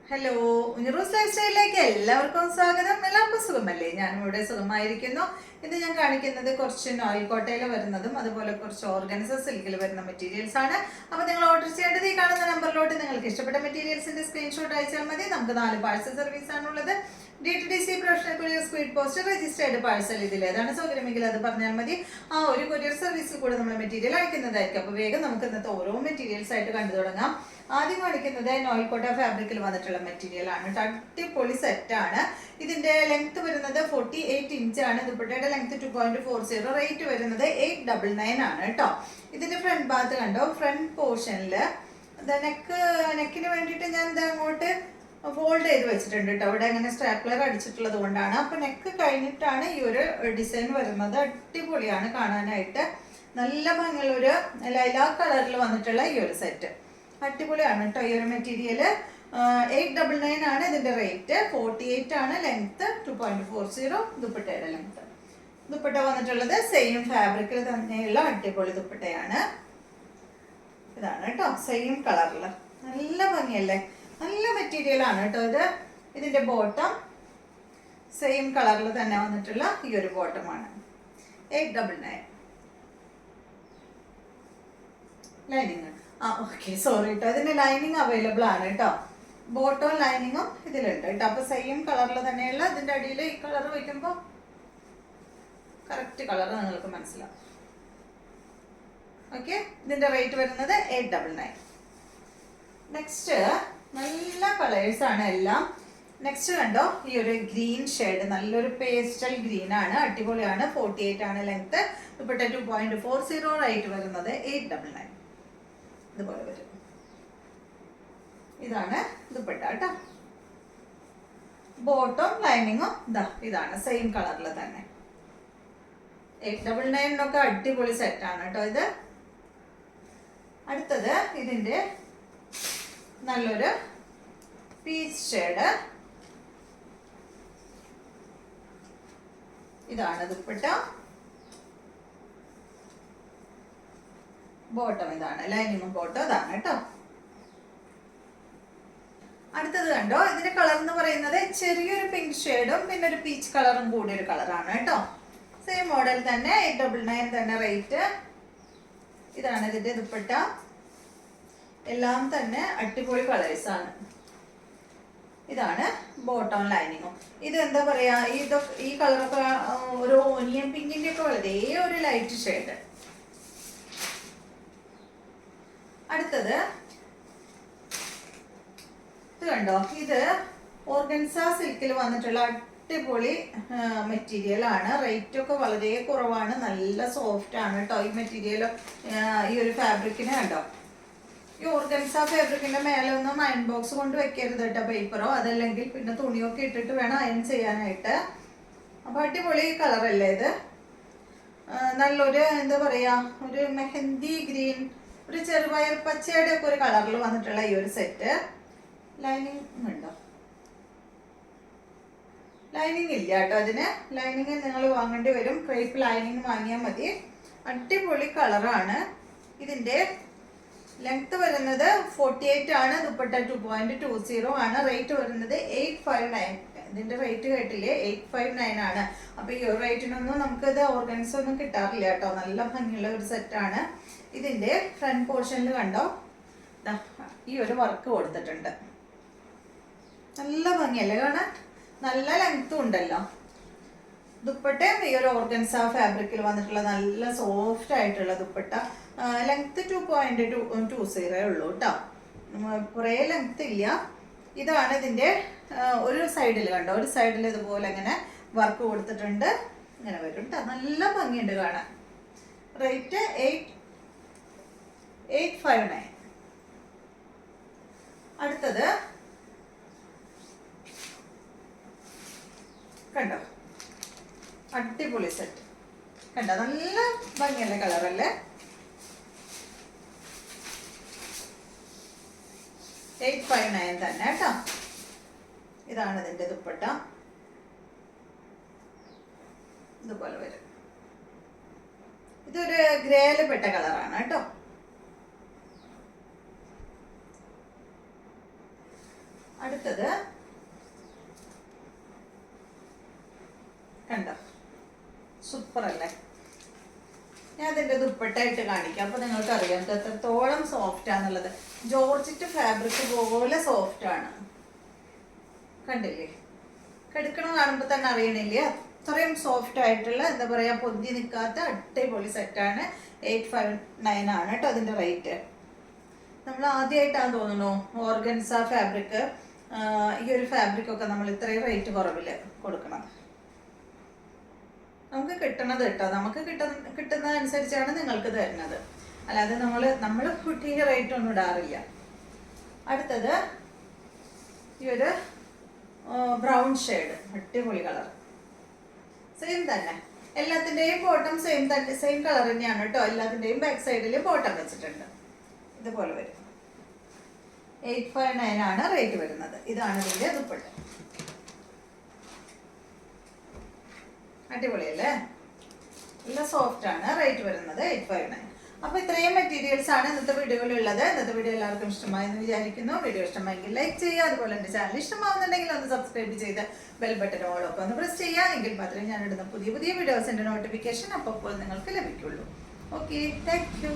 Hello, ഉനിറൂസ് life സ്റ്റൈലിലേക്ക് എല്ലാവർക്കും സ്വാഗതം. എല്ലാവർക്കും സുഖമല്ലേ? ഞാനും ഇവിടെ സുഖമായിരിക്കുന്നു. ഇത് ഞാൻ കാണിക്കുന്നത് കുറച്ച് നോയിൽ കോട്ടയിൽ വരുന്നതും അതുപോലെ കുറച്ച് ഓർഗൻസ സിൽക്കിൽ വരുന്ന മെറ്റീരിയൽസ് ആണ്. അപ്പോൾ നിങ്ങൾ ഓർഡർ ചെയ്യേണ്ടത് ഈ കാണുന്ന നമ്പറിലോട്ട് നിങ്ങൾക്ക് ഇഷ്ടപ്പെട്ട മെറ്റീരിയൽസിന്റെ സ്ക്രീൻഷോട്ട് അയച്ചാൽ മതി. നമുക്ക് 4 പാഴ്സൽ സർവീസ് ആണുള്ളത്. DTDC professional courier speed post registered parcel. ഇതിൽ ഏതാണ് സൗകര്യമെങ്കിൽ അത് പറഞ്ഞാൽ മതി. ആ ഒരു കൊറിയർ സർവീസിൽ കൂടെ നമ്മൾ മെറ്റീരിയൽ അയക്കുന്നതായിരിക്കും. അപ്പോൾ വേഗം നമുക്ക് ഇന്നത്തെ ഓരോ മെറ്റീരിയൽസ് ആയിട്ട് കണ്ടു തുടങ്ങാം. ആദ്യം കാണിക്കുന്നത് നോയിൽ കോട്ട ഫാബ്രിക്കിൽ വന്നിട്ടുള്ള മെറ്റീരിയൽ ആണ്. അടിപൊളി സെറ്റ് ആണ്. ഇതിന്റെ ലെങ്ത് വരുന്നത് 48 ഇഞ്ച് ആണ്. ദുപ്പട്ടയുടെ ലെങ്ത് 2.40. റേറ്റ് വരുന്നത് 899 ആണ് കേട്ടോ. ഇതിന്റെ ഫ്രണ്ട് ഭാഗത്ത് കണ്ടോ, ഫ്രണ്ട് പോർഷനിൽ നെക്കിന് വേണ്ടിയിട്ട് ഞാൻ ഇത് അങ്ങോട്ട് ഫോൾഡ് ചെയ്ത് വെച്ചിട്ടുണ്ട് കേട്ടോ. അവിടെ അങ്ങനെ സ്റ്റാപ്ലർ അടിച്ചിട്ടുള്ളത് കൊണ്ടാണ്. അപ്പൊ നെക്ക് കഴിഞ്ഞിട്ടാണ് ഈ ഒരു ഡിസൈൻ വരുന്നത്. അടിപൊളിയാണ് കാണാനായിട്ട്. നല്ല ഭംഗിയുള്ള ഒരു ലൈലാക്ക് കളറിൽ വന്നിട്ടുള്ള ഈ ഒരു സെറ്റ് അടിപൊളിയാണ് കേട്ടോ. ഈ ഒരു മെറ്റീരിയൽ 899 ആണ് ഇതിന്റെ റേറ്റ്. 48 ആണ് ലെങ്ത്, 2.40 ദുപ്പട്ടയുടെ ലെങ്ത്. ദുപ്പട്ട വന്നിട്ടുള്ളത് സെയിം ഫാബ്രിക്കിൽ തന്നെയുള്ള അടിപൊളി ദുപ്പട്ടയാണ്. ഇതാണ് കേട്ടോ, സെയിം കളറിൽ. നല്ല ഭംഗിയല്ലേ, നല്ല മെറ്റീരിയൽ ആണ് കേട്ടോ ഇത്. ഇതിന്റെ ബോട്ടം സെയിം കളറിൽ തന്നെ വന്നിട്ടുള്ള ഈ ഒരു ബോട്ടമാണ്. 899. ലൈനിങ് ഓക്കെ, സോറി കേട്ടോ, ഇതിന്റെ ലൈനിങ് അവൈലബിൾ ആണ് കേട്ടോ. ബോട്ടം ലൈനിങ്ങും ഇതിലുണ്ട് കേട്ടോ. അപ്പൊ സെയിം കളറിൽ തന്നെയുള്ള ഇതിന്റെ അടിയിൽ ഈ കളർ വയ്ക്കുമ്പോൾ കറക്റ്റ് കളർ നിങ്ങൾക്ക് മനസ്സിലാവും. ഓക്കെ, ഇതിന്റെ റേറ്റ് വരുന്നത് 899. നെക്സ്റ്റ് നല്ല കളേഴ്സ് ആണ് എല്ലാം. നെക്സ്റ്റ് കണ്ടോ, ഈ ഒരു ഗ്രീൻ ഷെയ്ഡ്, നല്ലൊരു പേസ്റ്റൽ ഗ്രീൻ ആണ്, അടിപൊളിയാണ്. 48 ആണ് ലെങ്ത്. ദുപ്പട്ട 2.40. റേറ്റ് വരുന്നത് 899. ഇതുപോലെ വരും. ഇതാണ് ദുപ്പട്ട കേട്ടോ. ബോട്ടം ലൈനിങ്ങും ഇതാണ് സെയിം കളറിൽ തന്നെ. 899 അടിപൊളി സെറ്റ് ആണ് കേട്ടോ ഇത്. അടുത്തത് ഇതിന്റെ നല്ലൊരു പീച്ച് ഷെയ്ഡ്. ഇതാണ് ദുപ്പട്ട. ബോട്ടം ഇതാണ്, ലൈനിങ്ങും ബോട്ടം ഇതാണ് കേട്ടോ. അടുത്തത് കണ്ടോ, ഇതിന്റെ കളർ എന്ന് പറയുന്നത് ചെറിയൊരു പിങ്ക് ഷെയ്ഡും പിന്നെ ഒരു പീച്ച് കളറും കൂടി ഒരു കളറാണ് കേട്ടോ. സെയിം മോഡൽ തന്നെ, 899 തന്നെ റേറ്റ്. ഇതാണ് ഇതിന്റെ ദുപ്പട്ട. എല്ലാം തന്നെ അടിപൊളി കളേഴ്സ് ആണ്. ഇതാണ് ബോട്ടം ലൈനിങ്ങും. ഇത് എന്താ പറയാ, ഈ കളറൊക്കെ ഒരു ഓനിയൻ പിങ്കിന്റെ ഒക്കെ വളരെ ഒരു ലൈറ്റ് ഷെയ്ഡ്. അടുത്തത് ഇത് കണ്ടോ, ഇത് ഓർഗൻസ സിൽക്കിൽ വന്നിട്ടുള്ള അടിപൊളി മെറ്റീരിയൽ ആണ്. റേറ്റ് ഒക്കെ വളരെ കുറവാണ്. നല്ല സോഫ്റ്റ് ആണ് കേട്ടോ ഈ മെറ്റീരിയൽ. ഈ ഒരു ഫാബ്രിക്കിന് കണ്ടോ, ഈ ഓർഗൻസ ഫാബ്രിക്കിന്റെ മേലെ ഒന്നും അയൺ ബോക്സ് കൊണ്ട് വെക്കരുത് കേട്ടോ, പേപ്പറോ അതല്ലെങ്കിൽ പിന്നെ തുണിയൊക്കെ ഇട്ടിട്ട് വേണം അയൺ ചെയ്യാനായിട്ട്. അപ്പൊ അടിപൊളി കളറല്ലേ ഇത്. നല്ലൊരു എന്താ പറയാ, ഒരു മെഹന്തി ഗ്രീൻ, ഒരു ചെറുപയർ പച്ചയുടെ ഒക്കെ ഒരു കളറിൽ വന്നിട്ടുള്ള ഈ ഒരു സെറ്റ്. ലൈനിങ് ഉണ്ടോ? ലൈനിങ് ഇല്ല കേട്ടോ അതിന്. ലൈനിങ് നിങ്ങൾ വാങ്ങേണ്ടി വരും. ക്രേപ്പ് ലൈനിങ് വാങ്ങിയാൽ മതി. അടിപൊളി കളറാണ്. ഇതിന്റെ ലെങ്ത് വരുന്നത് 48 ആണ്. ദുപ്പട്ട 2.20 ആണ്. റേറ്റ് വരുന്നത് 859. ഇതിന്റെ റേറ്റ് കേട്ടില്ലേ, 859 ആണ്. അപ്പൊ ഈ ഒരു റേറ്റിനൊന്നും നമുക്ക് ഇത് ഓർഗൻസ് ഒന്നും കിട്ടാറില്ല കേട്ടോ. നല്ല ഭംഗിയുള്ള ഒരു സെറ്റാണ്. ഇതിന്റെ ഫ്രണ്ട് പോർഷനിൽ കണ്ടോ, ഈ ഒരു വർക്ക് കൊടുത്തിട്ടുണ്ട്. നല്ല ഭംഗിയല്ലേ കാണാൻ, നല്ല ലെങ്ത്തും ഉണ്ടല്ലോ. ദുപ്പട്ടയും ഈ ഒരു ഓർഗൻസ ഫാബ്രിക്കിൽ വന്നിട്ടുള്ള നല്ല സോഫ്റ്റ് ആയിട്ടുള്ള ദുപ്പട്ട. ലെങ്ത് 2.20 ഉള്ളൂ കേട്ടോ, കുറേ ലെങ്ത് ഇല്ല. ഇതാണ് ഇതിന്റെ ഒരു സൈഡിൽ കണ്ടോ, ഒരു സൈഡിൽ ഇതുപോലെ ഇങ്ങനെ വർക്ക് കൊടുത്തിട്ടുണ്ട്. ഇങ്ങനെ വരും കേട്ടോ, നല്ല ഭംഗിയുണ്ട് കാണാൻ. റേറ്റ് 859. അടുത്തത് കണ്ടോ, അടിപൊളി സെറ്റ് കണ്ടോ, നല്ല ഭംഗിയുള്ള കളറല്ലേ. 859 തന്നെ കേട്ടോ. ഇതാണ് ഇതിന്റെ ദുപ്പട്ട. ഇതുപോലെ വരും. ഇതൊരു ഗ്രേയിൽ പെട്ട കളറാണ് കേട്ടോ. അടുത്തത് കണ്ടോ, സൂപ്പർ അല്ലേ? ഞാൻ അതിൻ്റെ ദുപ്പട്ടായിട്ട് കാണിക്കാം, അപ്പോൾ നിങ്ങൾക്ക് അറിയാം ഇത് എത്രത്തോളം സോഫ്റ്റ് ആണെന്നുള്ളത്. ജോർജറ്റ് ഫാബ്രിക് പോലെ സോഫ്റ്റ് ആണ്, കണ്ടില്ലേ? കെടുക്കണ കാണുമ്പോൾ തന്നെ അറിയണില്ലേ അത്രയും സോഫ്റ്റ് ആയിട്ടുള്ള, എന്താ പറയുക, പൊന്തി നിൽക്കാത്ത അടിപൊളി സെറ്റാണ്. 859 ആണ് കേട്ടോ അതിൻ്റെ റേറ്റ്. നമ്മൾ ആദ്യമായിട്ടാണ് തോന്നുന്നു ഓർഗൻസ ഫാബ്രിക്, ഈ ഒരു ഫാബ്രിക്കൊക്കെ നമ്മൾ ഇത്രയും റേറ്റ് കുറവിൽ കൊടുക്കണം. നമുക്ക് കിട്ടണത് കേട്ടോ, നമുക്ക് കിട്ടുന്നതനുസരിച്ചാണ് നിങ്ങൾക്ക് തരുന്നത്, അല്ലാതെ നമ്മൾ കുട്ടിക്ക് റേറ്റ് ഒന്നും ഇടാറില്ല. അടുത്തത് ഈ ഒരു ബ്രൗൺ ഷെയ്ഡ്, അടിപൊളി കളർ, സെയിം തന്നെ. എല്ലാത്തിൻ്റെയും ബോട്ടം സെയിം കളർ തന്നെയാണ് കേട്ടോ. എല്ലാത്തിൻ്റെയും ബാക്ക് സൈഡിൽ ബോട്ടം വെച്ചിട്ടുണ്ട്. ഇതുപോലെ വരും. 859 ആണ് റേറ്റ് വരുന്നത്. ഇതാണ് ഇതിൻ്റെ ദുപ്പട്ട. അടിപൊളിയല്ലേ? നല്ല സോഫ്റ്റ് ആണ്. റേറ്റ് വരുന്നത് 859. അപ്പോൾ ഇത്രയും മെറ്റീരിയൽസ് ആണ് ഇന്നത്തെ വീഡിയോയിലുള്ളത്. ഇന്നത്തെ വീഡിയോ എല്ലാവർക്കും ഇഷ്ടമായെന്ന് വിചാരിക്കുന്നു. വീഡിയോ ഇഷ്ടമായെങ്കിൽ ലൈക്ക് ചെയ്യുക. അതുപോലെ എൻ്റെ ചാനൽ ഇഷ്ടമാവുന്നുണ്ടെങ്കിൽ ഒന്ന് സബ്സ്ക്രൈബ് ചെയ്ത് ബെൽ ബട്ടൺ ഓളൊക്കെ ഒന്ന് പ്രസ് ചെയ്യുക. എങ്കിൽ മാത്രമേ ഞാൻ ഇടുന്ന പുതിയ വീഡിയോസിൻ്റെ നോട്ടിഫിക്കേഷൻ അപ്പോൾ നിങ്ങൾക്ക് ലഭിക്കുള്ളൂ. Okay, thank you.